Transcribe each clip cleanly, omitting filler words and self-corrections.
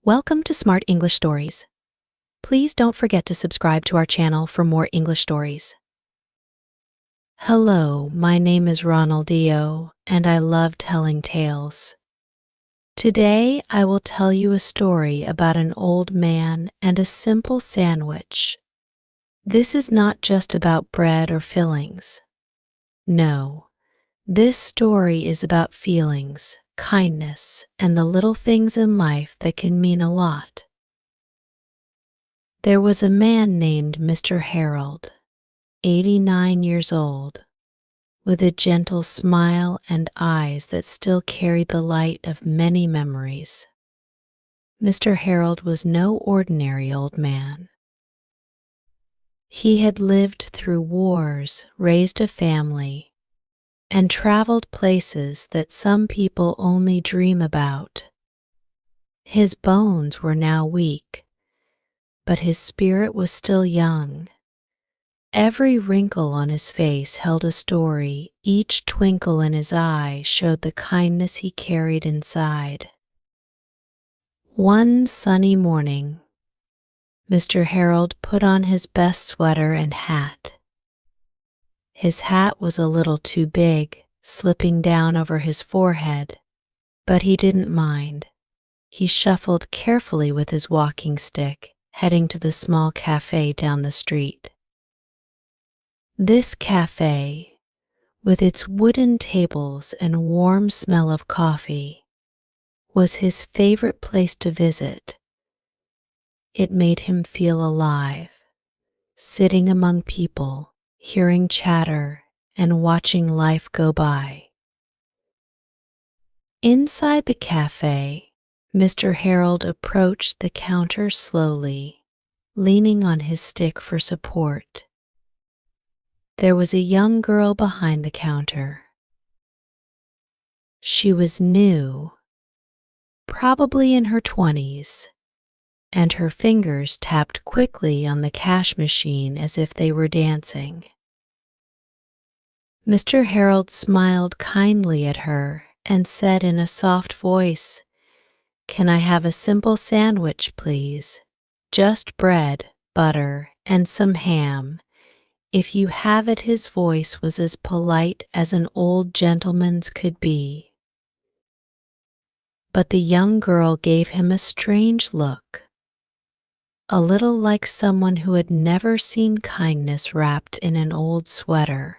Welcome to Smart English Stories. Please don't forget to subscribe to our channel for more English stories. Hello, my name is Ronaldinho, and I love telling tales. Today, I will tell you a story about an old man and a simple sandwich. This is not just about bread or fillings. No, this story is about feelings, kindness, and the little things in life that can mean a lot. There was a man named Mr. Harold, 89 years old, with a gentle smile and eyes that still carried the light of many memories. Mr. Harold was no ordinary old man. He had lived through wars, raised a family, and traveled places that some people only dream about. His bones were now weak, but his spirit was still young. Every wrinkle on his face held a story, each twinkle in his eye showed the kindness he carried inside. One sunny morning, Mr. Harold put on his best sweater and hat. His hat was a little too big, slipping down over his forehead, but he didn't mind. He shuffled carefully with his walking stick, heading to the small cafe down the street. This cafe, with its wooden tables and warm smell of coffee, was his favorite place to visit. It made him feel alive, sitting among people, hearing chatter, and watching life go by. Inside the cafe, Mr. Harold approached the counter slowly, leaning on his stick for support. There was a young girl behind the counter. She was new, probably in her 20s, and her fingers tapped quickly on the cash machine as if they were dancing. Mr. Harold smiled kindly at her and said in a soft voice, "Can I have a simple sandwich, please? Just bread, butter, and some ham." If you have it, his voice was as polite as an old gentleman's could be. But the young girl gave him a strange look, a little like someone who had never seen kindness wrapped in an old sweater.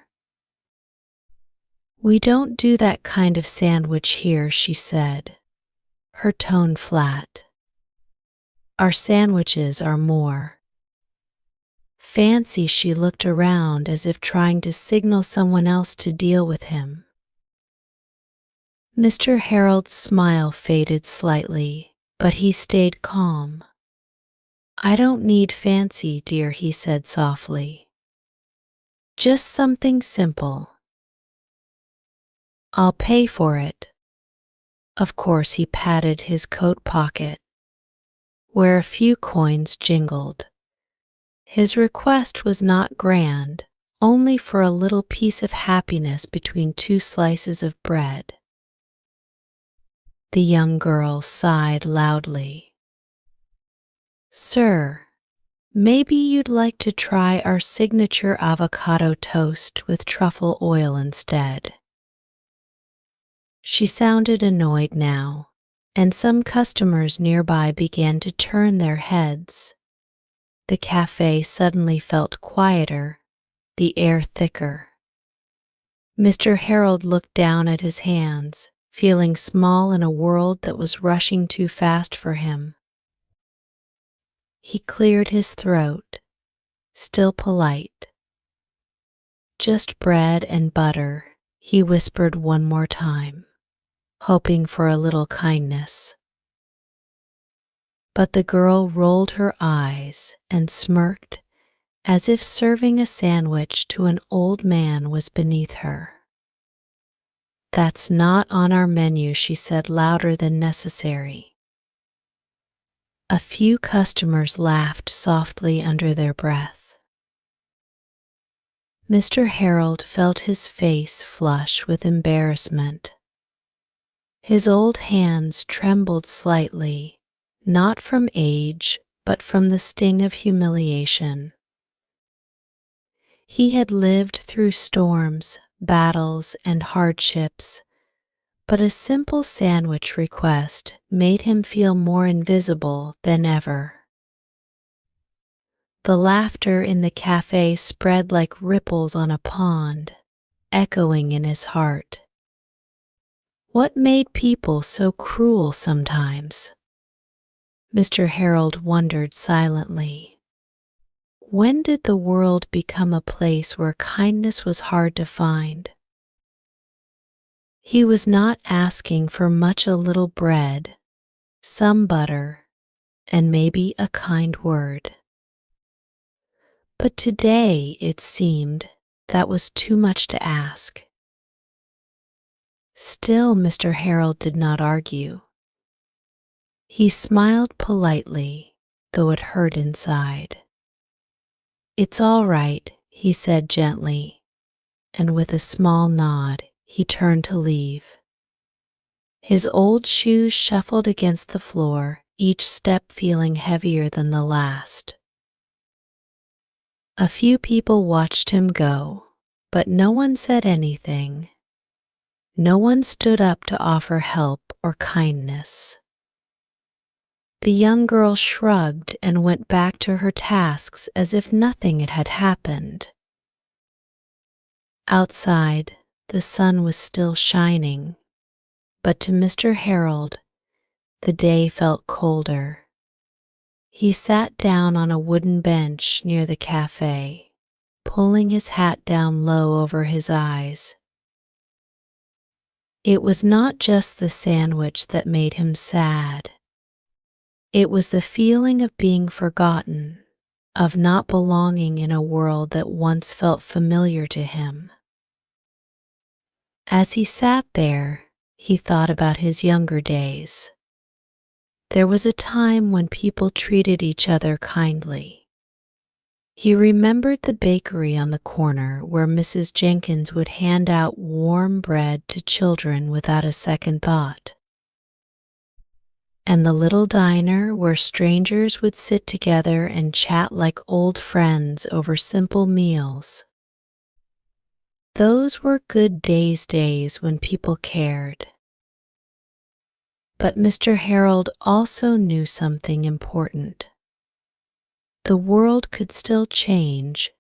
"We don't do that kind of sandwich here," she said, her tone flat. "Our sandwiches are more fancy." She looked around as if trying to signal someone else to deal with him. Mr. Harold's smile faded slightly, but he stayed calm. "I don't need fancy, dear," he said softly. "Just something simple. I'll pay for it." Of course, he patted his coat pocket, where a few coins jingled. His request was not grand, only for a little piece of happiness between two slices of bread. The young girl sighed loudly. "Sir, maybe you'd like to try our signature avocado toast with truffle oil instead." She sounded annoyed now, and some customers nearby began to turn their heads. The cafe suddenly felt quieter, the air thicker. Mr. Harold looked down at his hands, feeling small in a world that was rushing too fast for him. He cleared his throat, still polite. "Just bread and butter," he whispered one more time, hoping for a little kindness. But the girl rolled her eyes and smirked, as if serving a sandwich to an old man was beneath her. "That's not on our menu," she said louder than necessary. A few customers laughed softly under their breath. Mr. Harold felt his face flush with embarrassment. His old hands trembled slightly, not from age, but from the sting of humiliation. He had lived through storms, battles, and hardships, but a simple sandwich request made him feel more invisible than ever. The laughter in the cafe spread like ripples on a pond, echoing in his heart. What made people so cruel sometimes? Mr. Harold wondered silently. When did the world become a place where kindness was hard to find? He was not asking for much, a little bread, some butter, and maybe a kind word. But today, it seemed, that was too much to ask. Still, Mr. Harold did not argue. He smiled politely, though it hurt inside. "It's all right," he said gently, and with a small nod, he turned to leave. His old shoes shuffled against the floor, each step feeling heavier than the last. A few people watched him go, but no one said anything. No one stood up to offer help or kindness. The young girl shrugged and went back to her tasks as if nothing had happened. Outside, the sun was still shining, but to Mr. Harold, the day felt colder. He sat down on a wooden bench near the cafe, pulling his hat down low over his eyes. It was not just the sandwich that made him sad. It was the feeling of being forgotten, of not belonging in a world that once felt familiar to him. As he sat there, he thought about his younger days. There was a time when people treated each other kindly. He remembered the bakery on the corner where Mrs. Jenkins would hand out warm bread to children without a second thought. And the little diner where strangers would sit together and chat like old friends over simple meals. Those were good days when people cared. But Mr. Harold also knew something important. The world could still change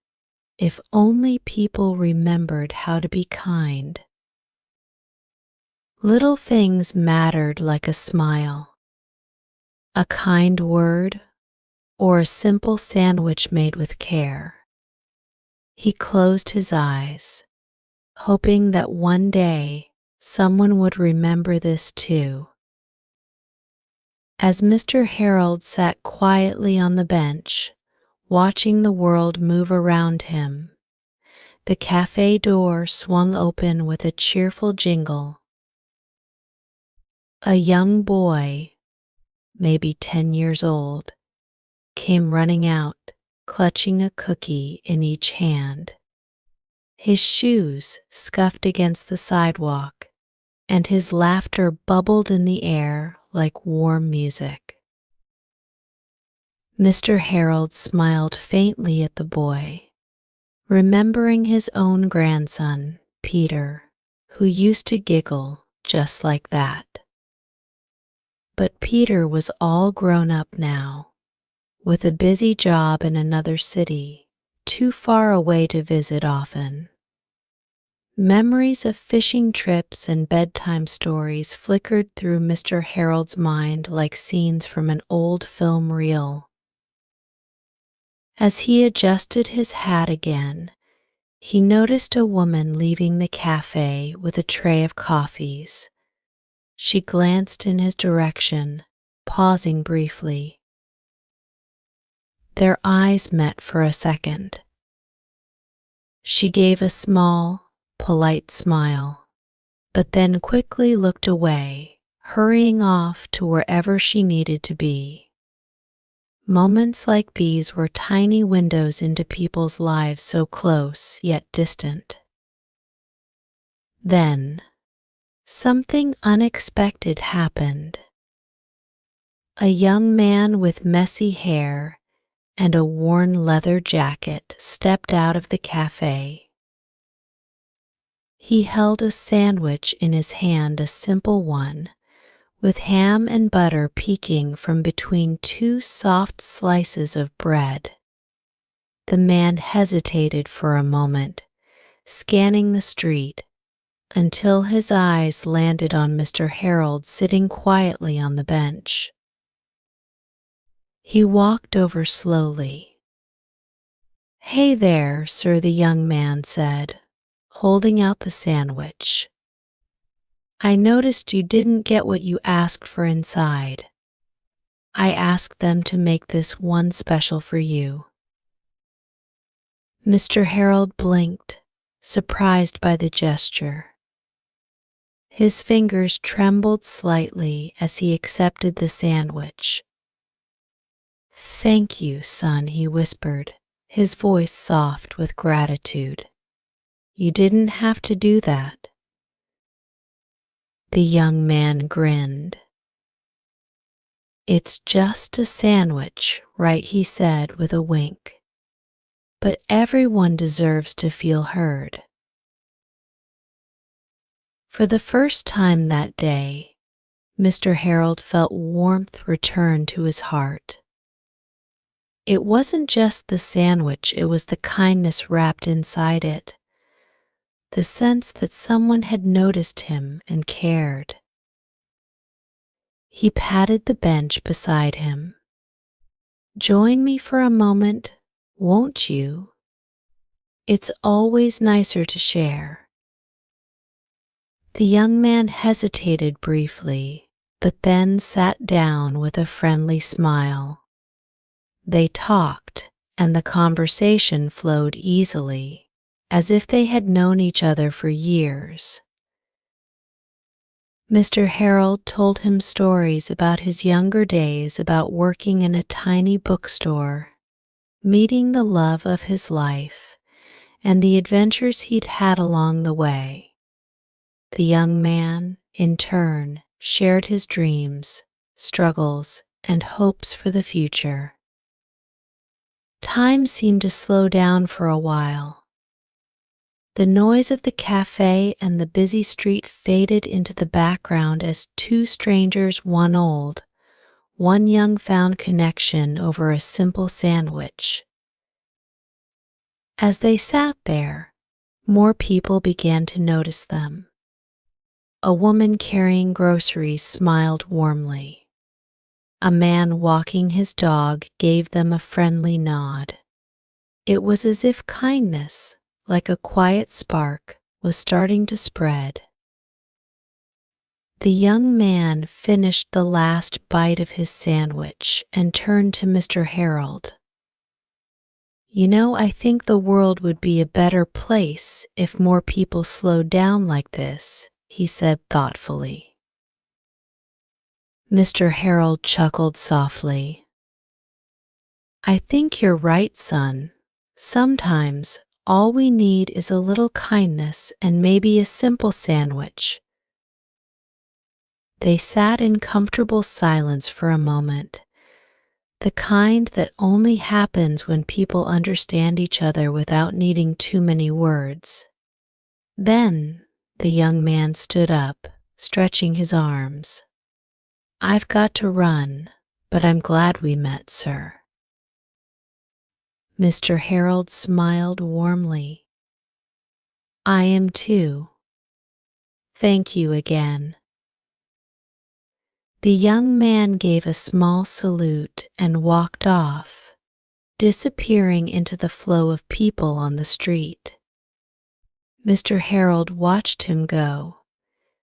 if only people remembered how to be kind. Little things mattered, like a smile, a kind word, or a simple sandwich made with care. He closed his eyes, hoping that one day someone would remember this too. As Mr. Harold sat quietly on the bench, watching the world move around him, the cafe door swung open with a cheerful jingle. A young boy, maybe 10 years old, came running out, clutching a cookie in each hand. His shoes scuffed against the sidewalk, and his laughter bubbled in the air like warm music. Mr. Harold smiled faintly at the boy, remembering his own grandson, Peter, who used to giggle just like that. But Peter was all grown up now, with a busy job in another city, too far away to visit often. Memories of fishing trips and bedtime stories flickered through Mr. Harold's mind like scenes from an old film reel. As he adjusted his hat again, he noticed a woman leaving the cafe with a tray of coffees. She glanced in his direction, pausing briefly. Their eyes met for a second. She gave a small, polite smile, but then quickly looked away, hurrying off to wherever she needed to be. Moments like these were tiny windows into people's lives, so close yet distant. Then, something unexpected happened. A young man with messy hair and a worn leather jacket stepped out of the cafe. He held a sandwich in his hand, a simple one, with ham and butter peeking from between two soft slices of bread. The man hesitated for a moment, scanning the street, until his eyes landed on Mr. Harold sitting quietly on the bench. He walked over slowly. "Hey there, sir," the young man said, holding out the sandwich. "I noticed you didn't get what you asked for inside. I asked them to make this one special for you." Mr. Harold blinked, surprised by the gesture. His fingers trembled slightly as he accepted the sandwich. "Thank you, son," he whispered, his voice soft with gratitude. "You didn't have to do that." The young man grinned. "It's just a sandwich, right?" he said with a wink. "But everyone deserves to feel heard." For the first time that day, Mr. Harold felt warmth return to his heart. It wasn't just the sandwich, it was the kindness wrapped inside it, the sense that someone had noticed him and cared. He patted the bench beside him. "Join me for a moment, won't you? It's always nicer to share." The young man hesitated briefly, but then sat down with a friendly smile. They talked, and the conversation flowed easily, as if they had known each other for years. Mr. Harold told him stories about his younger days, about working in a tiny bookstore, meeting the love of his life, and the adventures he'd had along the way. The young man, in turn, shared his dreams, struggles, and hopes for the future. Time seemed to slow down for a while. The noise of the cafe and the busy street faded into the background as two strangers, one old, one young, found connection over a simple sandwich. As they sat there, more people began to notice them. A woman carrying groceries smiled warmly. A man walking his dog gave them a friendly nod. It was as if kindness, like a quiet spark, was starting to spread. The young man finished the last bite of his sandwich and turned to Mr. Harold. "You know, I think the world would be a better place if more people slowed down like this," he said thoughtfully. Mr. Harold chuckled softly. "I think you're right, son. Sometimes all we need is a little kindness and maybe a simple sandwich." They sat in comfortable silence for a moment, the kind that only happens when people understand each other without needing too many words. Then the young man stood up, stretching his arms. "I've got to run, but I'm glad we met, sir." Mr. Harold smiled warmly. "I am too. Thank you again." The young man gave a small salute and walked off, disappearing into the flow of people on the street. Mr. Harold watched him go,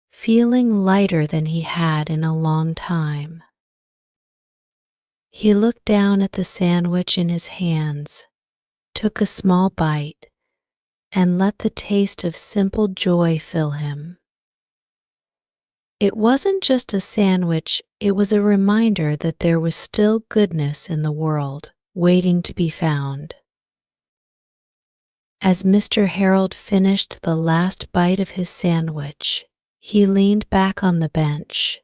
feeling lighter than he had in a long time. He looked down at the sandwich in his hands, took a small bite, and let the taste of simple joy fill him. It wasn't just a sandwich, it was a reminder that there was still goodness in the world, waiting to be found. As Mr. Harold finished the last bite of his sandwich, he leaned back on the bench,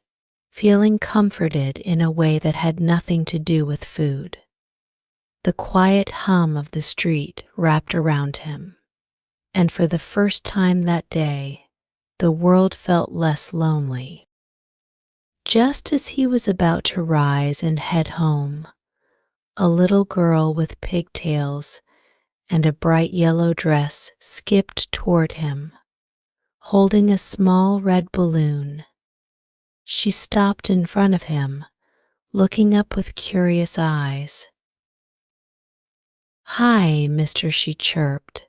feeling comforted in a way that had nothing to do with food. The quiet hum of the street wrapped around him, and for the first time that day, the world felt less lonely. Just as he was about to rise and head home, a little girl with pigtails and a bright yellow dress skipped toward him, holding a small red balloon. She stopped in front of him, looking up with curious eyes. "Hi, mister," she chirped.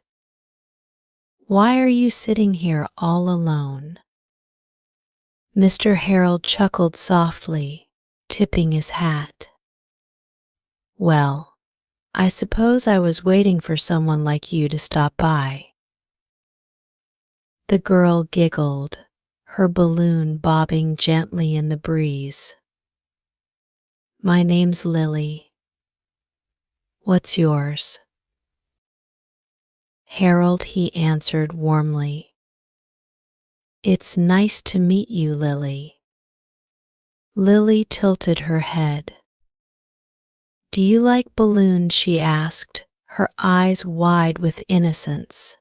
"Why are you sitting here all alone?" Mr. Harold chuckled softly, tipping his hat. "Well, I suppose I was waiting for someone like you to stop by." The girl giggled, her balloon bobbing gently in the breeze. "My name's Lily. What's yours?" "Harold," he answered warmly. "It's nice to meet you, Lily." Lily tilted her head. "Do you like balloons?" she asked, her eyes wide with innocence.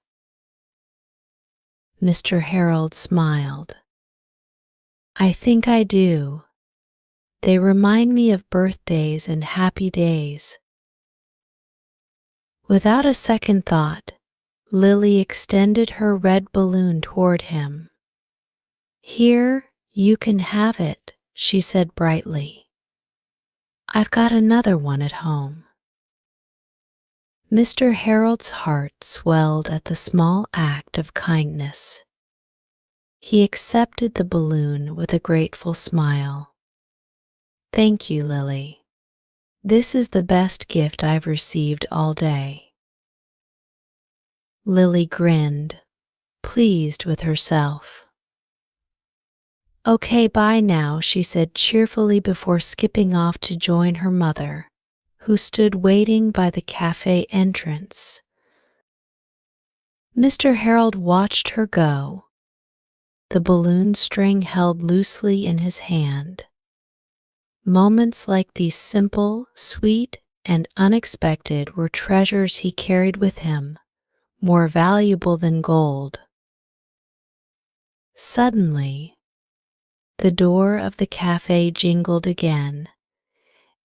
Mr. Harold smiled. "I think I do. They remind me of birthdays and happy days." Without a second thought, Lily extended her red balloon toward him. "Here, you can have it," she said brightly. "I've got another one at home." Mr. Harold's heart swelled at the small act of kindness. He accepted the balloon with a grateful smile. "Thank you, Lily. This is the best gift I've received all day." Lily grinned, pleased with herself. "Okay, bye now," she said cheerfully before skipping off to join her mother, who stood waiting by the cafe entrance. Mr. Harold watched her go, the balloon string held loosely in his hand. Moments like these, simple, sweet, and unexpected, were treasures he carried with him, more valuable than gold. Suddenly, the door of the cafe jingled again,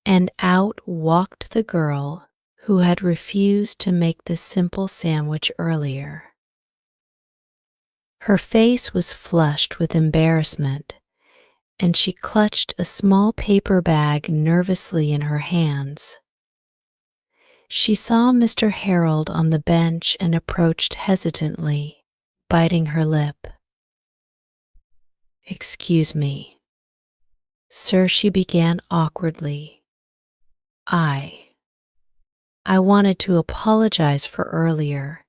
and out walked the girl who had refused to make the simple sandwich earlier. Her face was flushed with embarrassment, and she clutched a small paper bag nervously in her hands. She saw Mr. Harold on the bench and approached hesitantly, biting her lip. "Excuse me, sir," she began awkwardly. I wanted to apologize for earlier.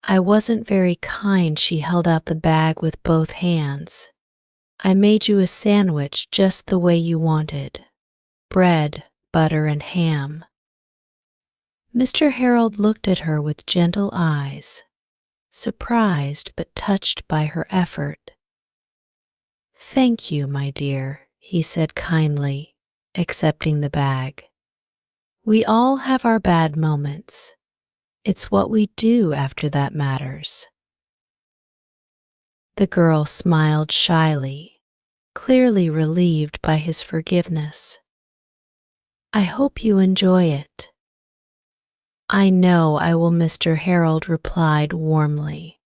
I wasn't very kind." She held out the bag with both hands. "I made you a sandwich just the way you wanted. Bread, butter, and ham." Mr. Harold looked at her with gentle eyes, surprised but touched by her effort. "Thank you, my dear," he said kindly, accepting the bag. "We all have our bad moments. It's what we do after that matters." The girl smiled shyly, clearly relieved by his forgiveness. "I hope you enjoy it." "I know I will," Mr. Harold replied warmly.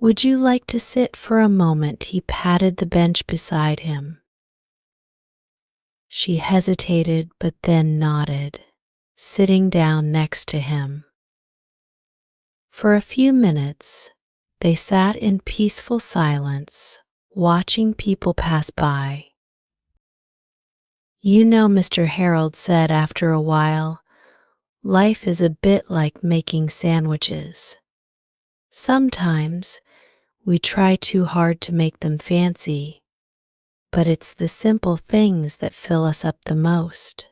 "Would you like to sit for a moment?" He patted the bench beside him. She hesitated but then nodded, sitting down next to him. For a few minutes, they sat in peaceful silence, watching people pass by. "You know," Mr. Harold said after a while, "life is a bit like making sandwiches. Sometimes we try too hard to make them fancy, but it's the simple things that fill us up the most."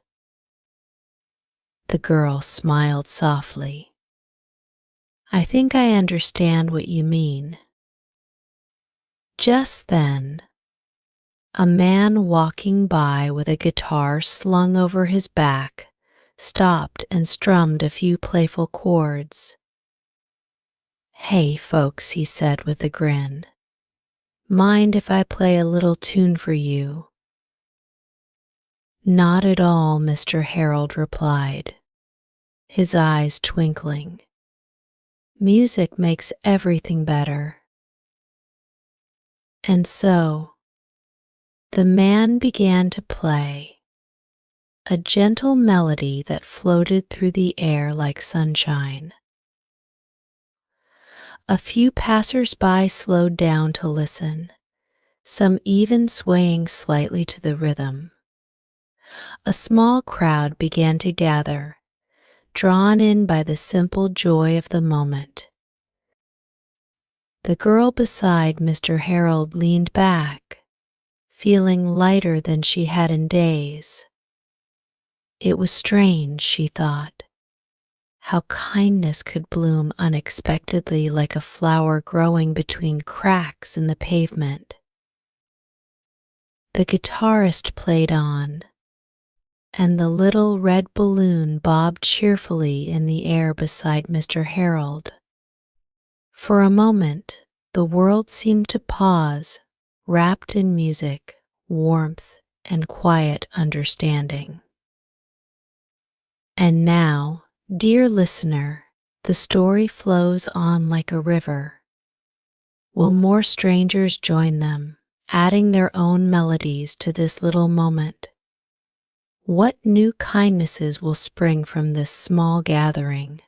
The girl smiled softly. "I think I understand what you mean." Just then, A man walking by with a guitar slung over his back stopped and strummed a few playful chords. "Hey, folks," he said with a grin. "Mind if I play a little tune for you?" "Not at all," Mr. Harold replied, his eyes twinkling. "Music makes everything better." And so, the man began to play, a gentle melody that floated through the air like sunshine. A few passers-by slowed down to listen, some even swaying slightly to the rhythm. A small crowd began to gather, drawn in by the simple joy of the moment. The girl beside Mr. Harold leaned back, feeling lighter than she had in days. It was strange, she thought, how kindness could bloom unexpectedly like a flower growing between cracks in the pavement. The guitarist played on, and the little red balloon bobbed cheerfully in the air beside Mr. Harold. For a moment, the world seemed to pause, wrapped in music, warmth, and quiet understanding. And now, dear listener, the story flows on like a river. Will more strangers join them, adding their own melodies to this little moment? What new kindnesses will spring from this small gathering?